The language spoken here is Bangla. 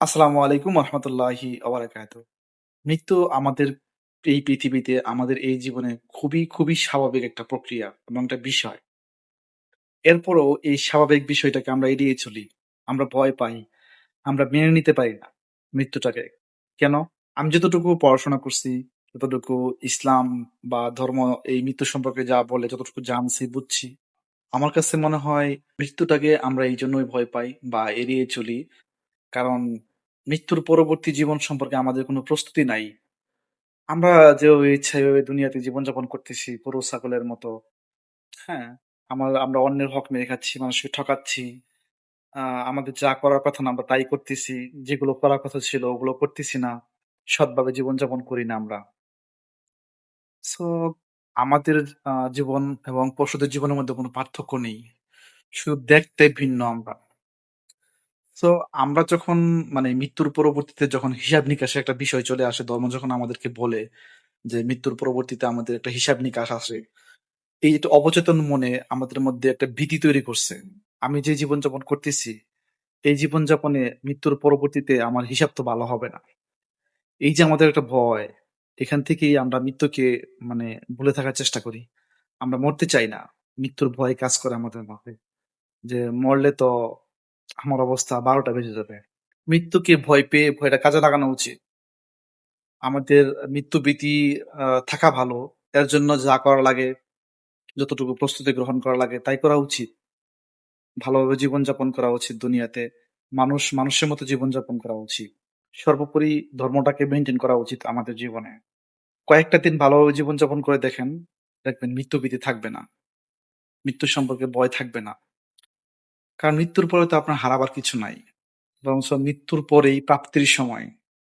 আসসালামু আলাইকুম রহমতুল্লাহি ওবারাকাতু। মৃত্যু আমাদের এই পৃথিবীতে, আমাদের এই জীবনে খুবই স্বাভাবিক একটা প্রক্রিয়া এবং একটা বিষয়। এরপরও এই স্বাভাবিক বিষয়টাকে আমরা এড়িয়ে চলি। আমরা ভয় পাই। আমরা মেনে নিতে পারি না মৃত্যুটাকে। কেন? আমি যতটুকু পড়াশোনা করছি, যতটুকু ইসলাম বা ধর্ম এই মৃত্যু সম্পর্কে যা বলে যতটুকু জানছি, বুঝছি। আমার কাছে মনে হয় মৃত্যুটাকে আমরা এইজন্যই ভয় পাই বা এড়িয়ে চলি। কারণ মৃত্যুর পরবর্তী জীবন সম্পর্কে আমাদের কোনো প্রস্তুতি নাই। আমরা যেভাবে ইচ্ছা এভাবে দুনিয়াতে জীবনযাপন করতেছি গরু ছাগলের মতো। হ্যাঁ? আমরা অন্যের হক মেরে খাচ্ছি, মানুষকে ঠকাচ্ছি। আ আমাদের যা করার কথা না আমরা তাই করতেছি। যেগুলো করার কথা ছিল ওগুলো করতেছি না। সৎভাবে জীবনযাপন করি না আমরা। সো আমাদের জীবন এবং পশুদের জীবনের মধ্যে কোনো পার্থক্য নেই। শুধু দেখতে ভিন্ন আমরা। সো আমরা যখন মানে মৃত্যুর পরবর্তীতে যখন হিসাব নিকাশের একটা বিষয় চলে আসে, ধর্ম যখন আমাদেরকে বলে যে মৃত্যুর পরবর্তীতে আমাদের একটা হিসাব নিকাশ আসে। এই একটা অবচেতন মনে আমাদের মধ্যে একটা ভীতি তৈরি করছে। আমি যে জীবনযাপন করতেছি, এই জীবনযাপনে মৃত্যুর পরবর্তীতে আমার হিসাব তো ভালো হবে না। এই যে আমাদের একটা ভয়, এখান থেকেই আমরা মৃত্যুকে মানে ভুলে থাকার চেষ্টা করি। আমরা মরতে চাই না। মৃত্যুর ভয় কাজ করে আমাদের মাঝে। যে মরলে তো আমার অবস্থা ১২টা বেজে যাবে। মৃত্যুকে ভয় পেয়ে ভয়টা কাজে লাগানো উচিত। আমাদের মৃত্যু ভীতি থাকা ভালো। এর জন্য যা করা লাগে, যতটুকু প্রস্তুতি গ্রহণ করা লাগে তাই করা উচিত। ভালোভাবে জীবনযাপন করা উচিত দুনিয়াতে। মানুষের মতো জীবনযাপন করা উচিত। সর্বোপরি ধর্মটাকে মেইনটেইন করা উচিত আমাদের জীবনে। কয়েকটা দিন ভালোভাবে জীবনযাপন করে দেখেন, দেখবেন মৃত্যু ভীতি থাকবে না। মৃত্যু সম্পর্কে ভয় থাকবে না। কারণ মৃত্যুর পরে তো আপনার হারাবার কিছু নাই। বরঞ্চ মৃত্যুর পরেই প্রাপ্তির সময়।